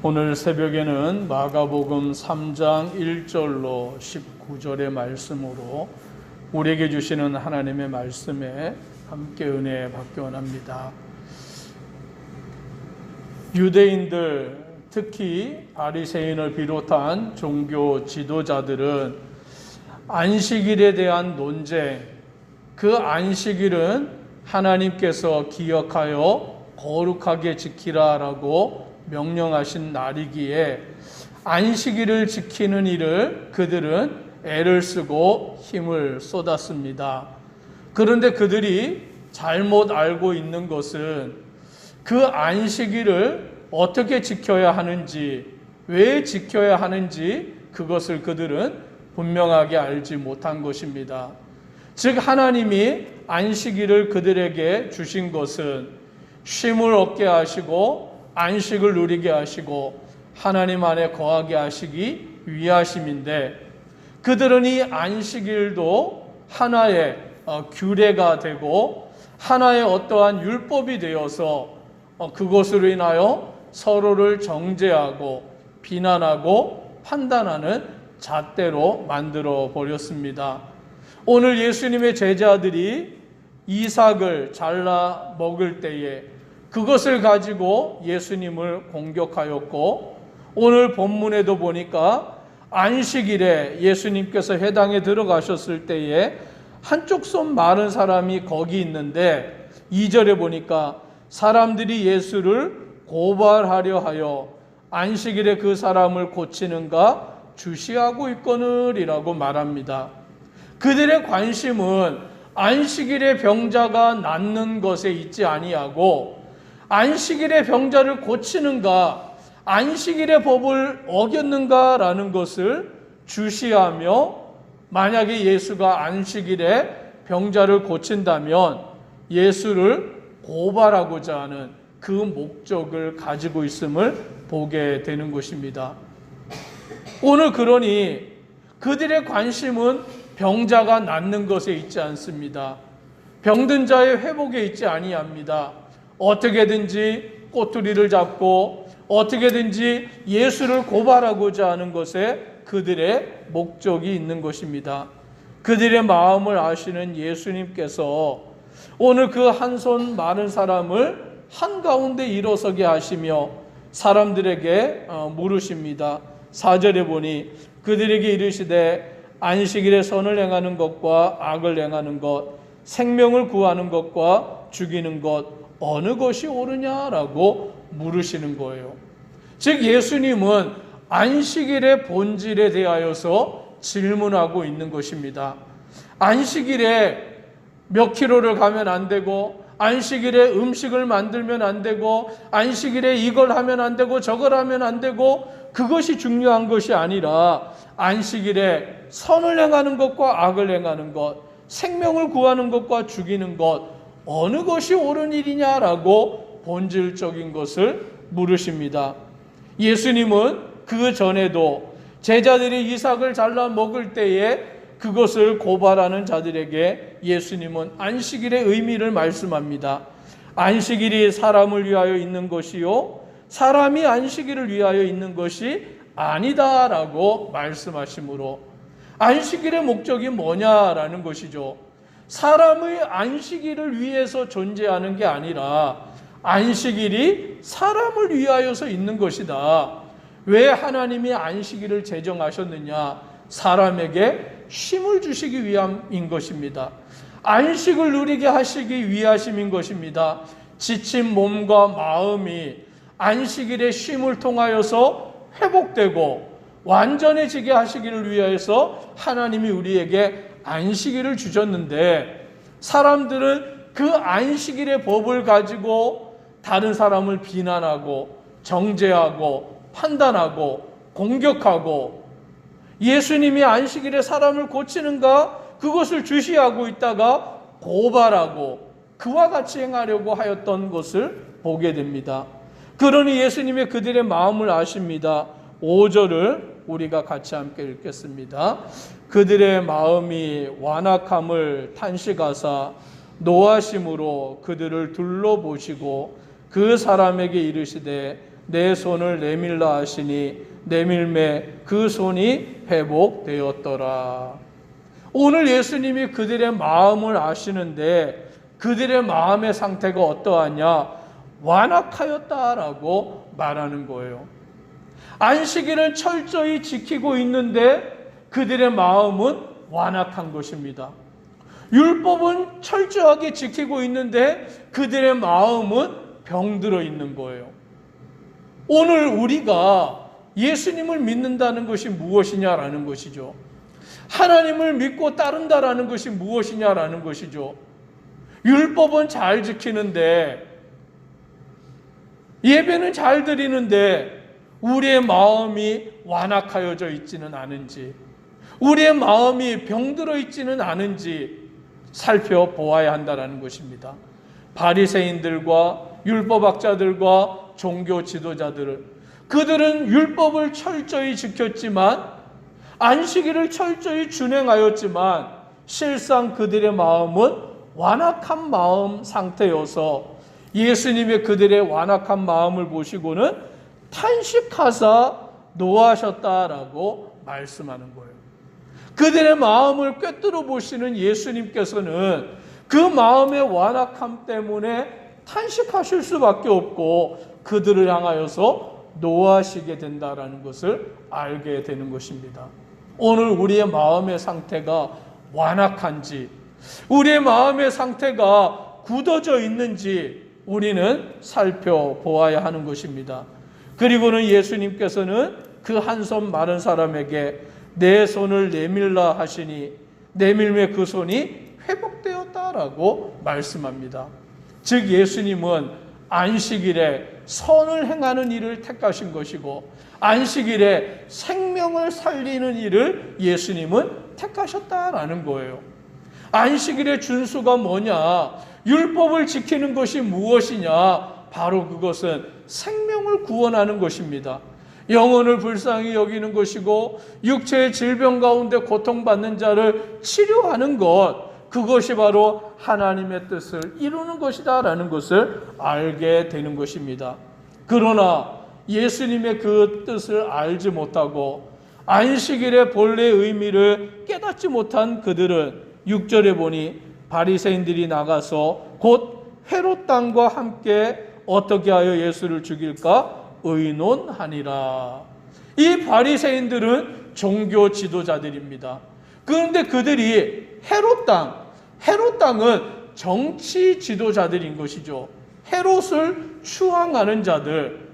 오늘 새벽에는 마가복음 3장 1절로 19절의 말씀으로 우리에게 주시는 하나님의 말씀에 함께 은혜 받기 원합니다. 유대인들, 특히 바리새인을 비롯한 종교 지도자들은 안식일에 대한 논쟁, 그 안식일은 하나님께서 기억하여 거룩하게 지키라라고 명령하신 날이기에 안식일을 지키는 일을 그들은 애를 쓰고 힘을 쏟았습니다. 그런데 그들이 잘못 알고 있는 것은 그 안식일을 어떻게 지켜야 하는지, 왜 지켜야 하는지 그것을 그들은 분명하게 알지 못한 것입니다. 즉 하나님이 안식일을 그들에게 주신 것은 쉼을 얻게 하시고 안식을 누리게 하시고 하나님 안에 거하게 하시기 위하심인데, 그들은 이 안식일도 하나의 규례가 되고 하나의 어떠한 율법이 되어서 그것으로 인하여 서로를 정죄하고 비난하고 판단하는 잣대로 만들어 버렸습니다. 오늘 예수님의 제자들이 이삭을 잘라 먹을 때에 그것을 가지고 예수님을 공격하였고, 오늘 본문에도 보니까 안식일에 예수님께서 회당에 들어가셨을 때에 한쪽 손 마른 사람이 거기 있는데 2절에 보니까 사람들이 예수를 고발하려 하여 안식일에 그 사람을 고치는가 주시하고 있거늘이라고 말합니다. 그들의 관심은 안식일에 병자가 낫는 것에 있지 아니하고 안식일에 병자를 고치는가, 안식일의 법을 어겼는가라는 것을 주시하며, 만약에 예수가 안식일에 병자를 고친다면 예수를 고발하고자 하는 그 목적을 가지고 있음을 보게 되는 것입니다. 오늘 그러니 그들의 관심은 병자가 낫는 것에 있지 않습니다. 병든 자의 회복에 있지 아니합니다. 어떻게든지 꼬투리를 잡고 어떻게든지 예수를 고발하고자 하는 것에 그들의 목적이 있는 것입니다. 그들의 마음을 아시는 예수님께서 오늘 그 한 손 마른 사람을 한가운데 일어서게 하시며 사람들에게 물으십니다. 4절에 보니 그들에게 이르시되 안식일에 선을 행하는 것과 악을 행하는 것, 생명을 구하는 것과 죽이는 것 어느 것이 옳으냐라고 물으시는 거예요. 즉 예수님은 안식일의 본질에 대하여서 질문하고 있는 것입니다. 안식일에 몇 킬로를 가면 안 되고, 안식일에 음식을 만들면 안 되고, 안식일에 이걸 하면 안 되고 저걸 하면 안 되고, 그것이 중요한 것이 아니라 안식일에 선을 행하는 것과 악을 행하는 것, 생명을 구하는 것과 죽이는 것 어느 것이 옳은 일이냐라고 본질적인 것을 물으십니다. 예수님은 그 전에도 제자들이 이삭을 잘라 먹을 때에 그것을 고발하는 자들에게 예수님은 안식일의 의미를 말씀합니다. 안식일이 사람을 위하여 있는 것이요 사람이 안식일을 위하여 있는 것이 아니다라고 말씀하시므로, 안식일의 목적이 뭐냐라는 것이죠. 사람의 안식일을 위해서 존재하는 게 아니라 안식일이 사람을 위하여서 있는 것이다. 왜 하나님이 안식일을 제정하셨느냐? 사람에게 쉼을 주시기 위함인 것입니다. 안식을 누리게 하시기 위하심인 것입니다. 지친 몸과 마음이 안식일의 쉼을 통하여서 회복되고 완전해지게 하시기를 위해서 하나님이 우리에게 안식일을 주셨는데, 사람들은 그 안식일의 법을 가지고 다른 사람을 비난하고 정죄하고 판단하고 공격하고, 예수님이 안식일에 사람을 고치는가 그것을 주시하고 있다가 고발하고 그와 같이 행하려고 하였던 것을 보게 됩니다. 그러니 예수님의 그들의 마음을 아십니다. 5절을 우리가 같이 함께 읽겠습니다. 그들의 마음이 완악함을 탄식하사 노하심으로 그들을 둘러보시고 그 사람에게 이르시되 내 손을 내밀라 하시니 내밀매 그 손이 회복되었더라. 오늘 예수님이 그들의 마음을 아시는데 그들의 마음의 상태가 어떠하냐? 완악하였다라고 말하는 거예요. 안식일을 철저히 지키고 있는데 그들의 마음은 완악한 것입니다. 율법은 철저하게 지키고 있는데 그들의 마음은 병들어 있는 거예요. 오늘 우리가 예수님을 믿는다는 것이 무엇이냐라는 것이죠. 하나님을 믿고 따른다라는 것이 무엇이냐라는 것이죠. 율법은 잘 지키는데, 예배는 잘 드리는데 우리의 마음이 완악하여져 있지는 않은지, 우리의 마음이 병들어 있지는 않은지 살펴보아야 한다는 것입니다. 바리새인들과 율법학자들과 종교 지도자들은, 그들은 율법을 철저히 지켰지만, 안식일을 철저히 준행하였지만 실상 그들의 마음은 완악한 마음 상태여서 예수님의 그들의 완악한 마음을 보시고는 탄식하사 노하셨다라고 말씀하는 거예요. 그들의 마음을 꿰뚫어 보시는 예수님께서는 그 마음의 완악함 때문에 탄식하실 수밖에 없고 그들을 향하여서 노하시게 된다라는 것을 알게 되는 것입니다. 오늘 우리의 마음의 상태가 완악한지, 우리의 마음의 상태가 굳어져 있는지 우리는 살펴보아야 하는 것입니다. 그리고는 예수님께서는 그 한 손 마른 사람에게 내 손을 내밀라 하시니 내밀매 그 손이 회복되었다라고 말씀합니다. 즉 예수님은 안식일에 선을 행하는 일을 택하신 것이고 안식일에 생명을 살리는 일을 예수님은 택하셨다라는 거예요. 안식일의 준수가 뭐냐? 율법을 지키는 것이 무엇이냐? 바로 그것은 생명을 구원하는 것입니다. 영혼을 불쌍히 여기는 것이고 육체의 질병 가운데 고통받는 자를 치료하는 것, 그것이 바로 하나님의 뜻을 이루는 것이다라는 것을 알게 되는 것입니다. 그러나 예수님의 그 뜻을 알지 못하고 안식일의 본래의 의미를 깨닫지 못한 그들은 6절에 보니 바리새인들이 나가서 곧 헤롯 땅과 함께 어떻게 하여 예수를 죽일까 의논하니라. 이 바리새인들은 종교 지도자들입니다. 그런데 그들이 헤롯 땅은 정치 지도자들인 것이죠. 헤롯을 추앙하는 자들,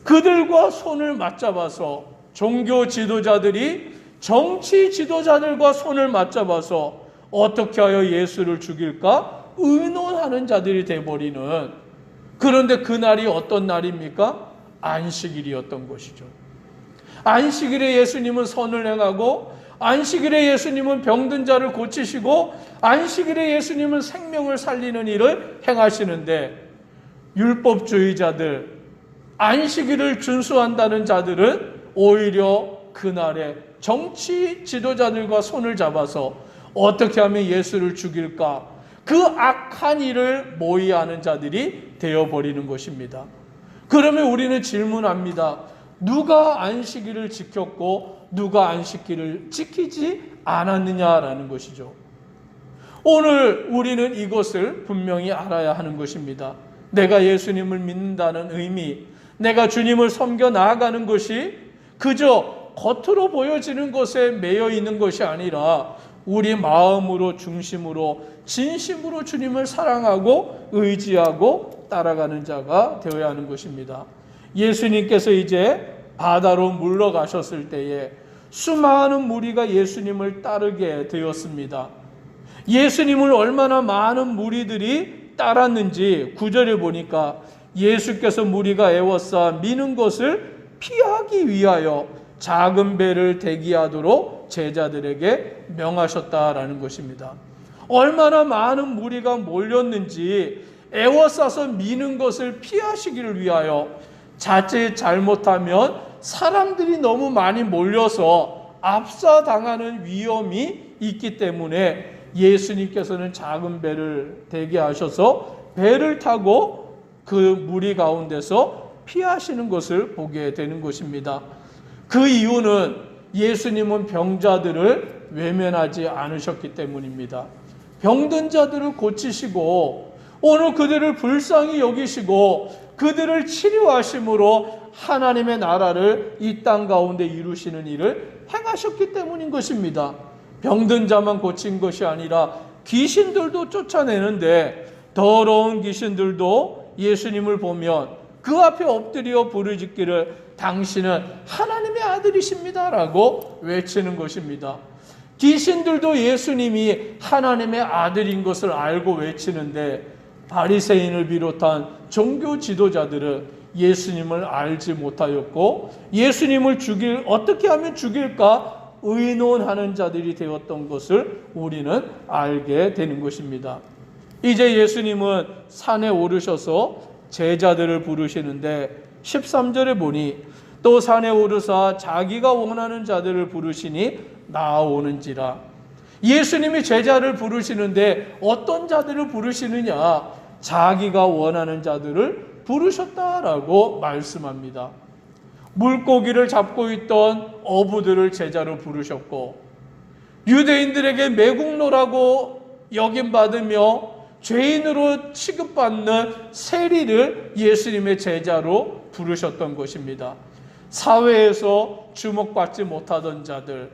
그들과 손을 맞잡아서 종교 지도자들이 정치 지도자들과 손을 맞잡아서 어떻게 하여 예수를 죽일까 의논하는 자들이 되어버리는, 그런데 그날이 어떤 날입니까? 안식일이었던 것이죠. 안식일에 예수님은 선을 행하고 안식일에 예수님은 병든 자를 고치시고 안식일에 예수님은 생명을 살리는 일을 행하시는데 율법주의자들, 안식일을 준수한다는 자들은 오히려 그날에 정치 지도자들과 손을 잡아서 어떻게 하면 예수를 죽일까, 그 악한 일을 모의하는 자들이 되어버리는 것입니다. 그러면 우리는 질문합니다. 누가 안식일을 지켰고 누가 안식일을 지키지 않았느냐라는 것이죠. 오늘 우리는 이것을 분명히 알아야 하는 것입니다. 내가 예수님을 믿는다는 의미, 내가 주님을 섬겨 나아가는 것이 그저 겉으로 보여지는 것에 매여 있는 것이 아니라 우리 마음으로, 중심으로, 진심으로 주님을 사랑하고 의지하고 따라가는 자가 되어야 하는 것입니다. 예수님께서 이제 바다로 물러가셨을 때에 수많은 무리가 예수님을 따르게 되었습니다. 예수님을 얼마나 많은 무리들이 따랐는지 9절에 보니까 예수께서 무리가 애워싸 미는 것을 피하기 위하여 작은 배를 대기하도록 제자들에게 명하셨다라는 것입니다. 얼마나 많은 무리가 몰렸는지 애워싸서 미는 것을 피하시기를 위하여, 자칫 잘못하면 사람들이 너무 많이 몰려서 압사당하는 위험이 있기 때문에 예수님께서는 작은 배를 대기하셔서 배를 타고 그 무리 가운데서 피하시는 것을 보게 되는 것입니다. 그 이유는 예수님은 병자들을 외면하지 않으셨기 때문입니다. 병든 자들을 고치시고 오늘 그들을 불쌍히 여기시고 그들을 치료하심으로 하나님의 나라를 이 땅 가운데 이루시는 일을 행하셨기 때문인 것입니다. 병든 자만 고친 것이 아니라 귀신들도 쫓아내는데 더러운 귀신들도 예수님을 보면 그 앞에 엎드려 부르짖기를 당신은 하나님의 아들이십니다 라고 외치는 것입니다. 귀신들도 예수님이 하나님의 아들인 것을 알고 외치는데 바리새인을 비롯한 종교 지도자들은 예수님을 알지 못하였고 예수님을 어떻게 하면 죽일까 의논하는 자들이 되었던 것을 우리는 알게 되는 것입니다. 이제 예수님은 산에 오르셔서 제자들을 부르시는데 13절에 보니 또 산에 오르사 자기가 원하는 자들을 부르시니 나아오는지라. 예수님이 제자를 부르시는데 어떤 자들을 부르시느냐? 자기가 원하는 자들을 부르셨다라고 말씀합니다. 물고기를 잡고 있던 어부들을 제자로 부르셨고 유대인들에게 매국노라고 여김받으며 죄인으로 취급받는 세리를 예수님의 제자로 부르셨던 것입니다. 사회에서 주목받지 못하던 자들,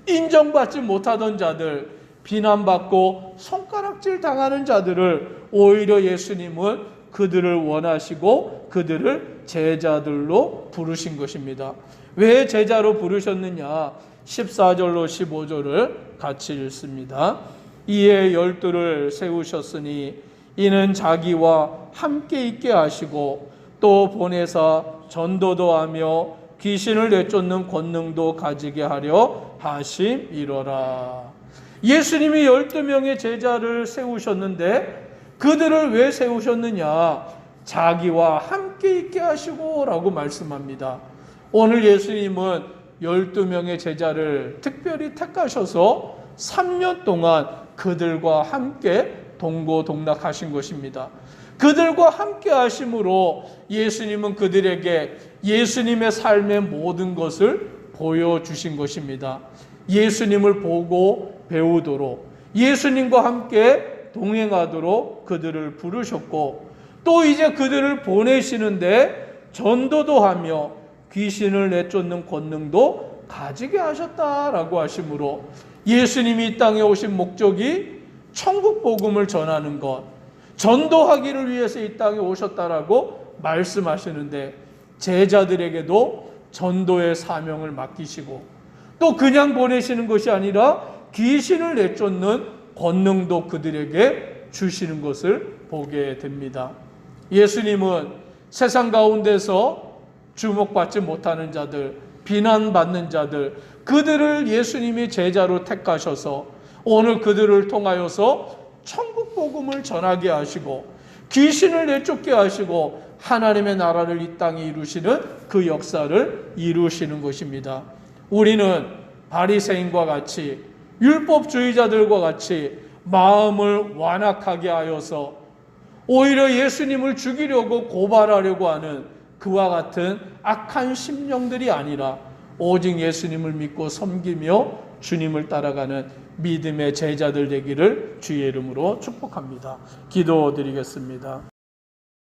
인정받지 못하던 자들, 비난받고 손가락질 당하는 자들을 오히려 예수님은 그들을 원하시고 그들을 제자들로 부르신 것입니다. 왜 제자로 부르셨느냐? 14절로 15절을 같이 읽습니다. 이에 12를 세우셨으니 이는 자기와 함께 있게 하시고 또 보내사 전도도 하며 귀신을 내쫓는 권능도 가지게 하려 하심이로라. 예수님이 12명의 제자를 세우셨는데 그들을 왜 세우셨느냐? 자기와 함께 있게 하시고 라고 말씀합니다. 오늘 예수님은 12명의 제자를 특별히 택하셔서 3년 동안 그들과 함께 동고동락하신 것입니다. 그들과 함께 하심으로 예수님은 그들에게 예수님의 삶의 모든 것을 보여주신 것입니다. 예수님을 보고 배우도록 예수님과 함께 동행하도록 그들을 부르셨고 또 이제 그들을 보내시는데 전도도 하며 귀신을 내쫓는 권능도 가지게 하셨다라고 하심으로 예수님이 이 땅에 오신 목적이 천국 복음을 전하는 것, 전도하기를 위해서 이 땅에 오셨다라고 말씀하시는데 제자들에게도 전도의 사명을 맡기시고 또 그냥 보내시는 것이 아니라 귀신을 내쫓는 권능도 그들에게 주시는 것을 보게 됩니다. 예수님은 세상 가운데서 주목받지 못하는 자들, 비난받는 자들, 그들을 예수님이 제자로 택하셔서 오늘 그들을 통하여서 천국 복음을 전하게 하시고 귀신을 내쫓게 하시고 하나님의 나라를 이 땅에 이루시는 그 역사를 이루시는 것입니다. 우리는 바리새인과 같이 율법주의자들과 같이 마음을 완악하게 하여서 오히려 예수님을 죽이려고 고발하려고 하는 그와 같은 악한 심령들이 아니라 오직 예수님을 믿고 섬기며 주님을 따라가는 믿음의 제자들 되기를 주의 이름으로 축복합니다. 기도드리겠습니다.